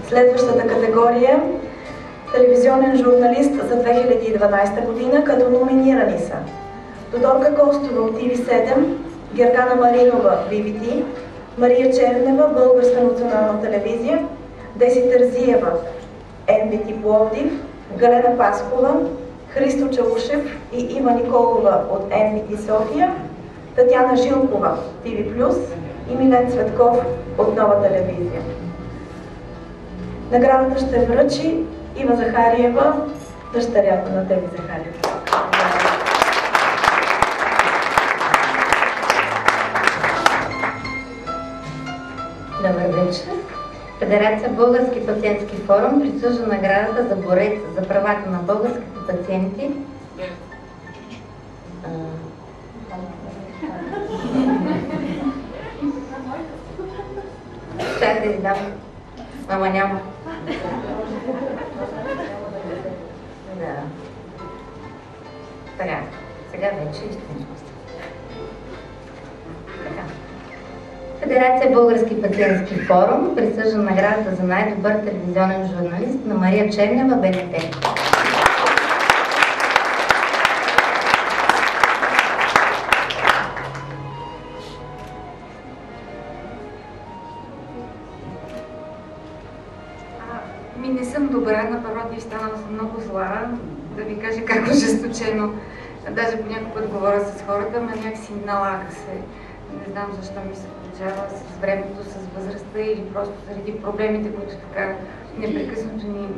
Следващата категория – телевизионен журналист за 2012 година, като номинирани са Тодорка Костова от TV7, Гергана Маринова – BBT, Мария Чернева – Българска национална телевизия, Деси Терзиева – NBT Пловдив, Галена Паскова, Христо Чаушев и Има Николова от NBT София, Татяна Жилкова – TV+, и Милен Цветков от Нова телевизия. Наградата ще връчи Ива Захариева, дъщерята на Теви Захариева. Добър вечер. Федерация Български пациентски форум присъжда наградата за борец за правата на българските пациенти. Ще да издам. Ама няма. Да. Така, сега вече истинност. Така. Федерация Български пациентски форум присъжда наградата за най-добър телевизионен журналист на Мария Чернева, БНТ. Не съм добра, напротив, станала съм много зла, да ви кажа как ожесточено. Даже по някой път говоря с хората, но някакси налага се. Не знам защо ми се получава с времето, с възрастта или просто заради проблемите, които така непрекъснато ни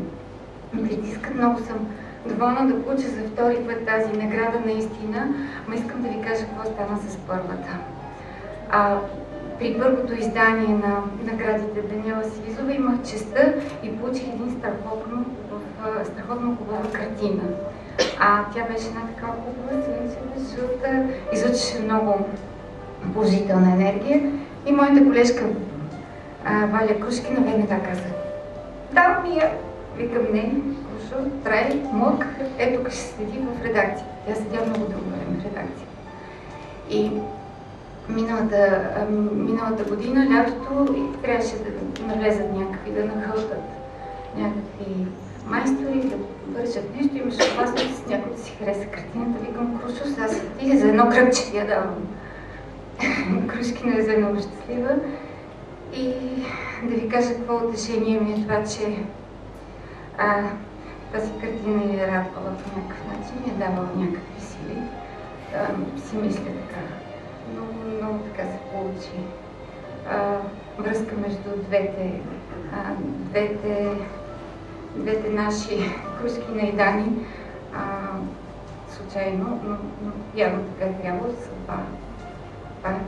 притискат. Много съм доволна да получа за втори път тази награда наистина, но искам да ви кажа какво стана с първата. При първото издание на наградите Даниела Сивизова имах честта и получих един страхотно хубава картина. Тя беше една такава хубава, жълта, излъчваше много положителна енергия. И моята колежка Валя Крушкина веднага каза: "Да, Мия!" Викам: "Не, Крушо, трай, мък, ето тук ще седи в редакция." Тя седя много дълго време в редакция. И миналата година, лятото, трябваше да навлезат някакви, да нахълтат някакви майстори, да вършат нещо. Имаше опасност някой да си хареса картината. Викам: "Крушо, сега се ти за едно кръгче я давам." Крушкина е за много щастлива. И да ви кажа какво утешение ми е това, че тази картина я е радвала по някакъв начин, я е давала някакви сили. Си мисля така. Много така се получи връзка между двете наши, Крушкина и Дани. Случайно, но явно така е трябвало съдба.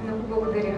Много благодаря.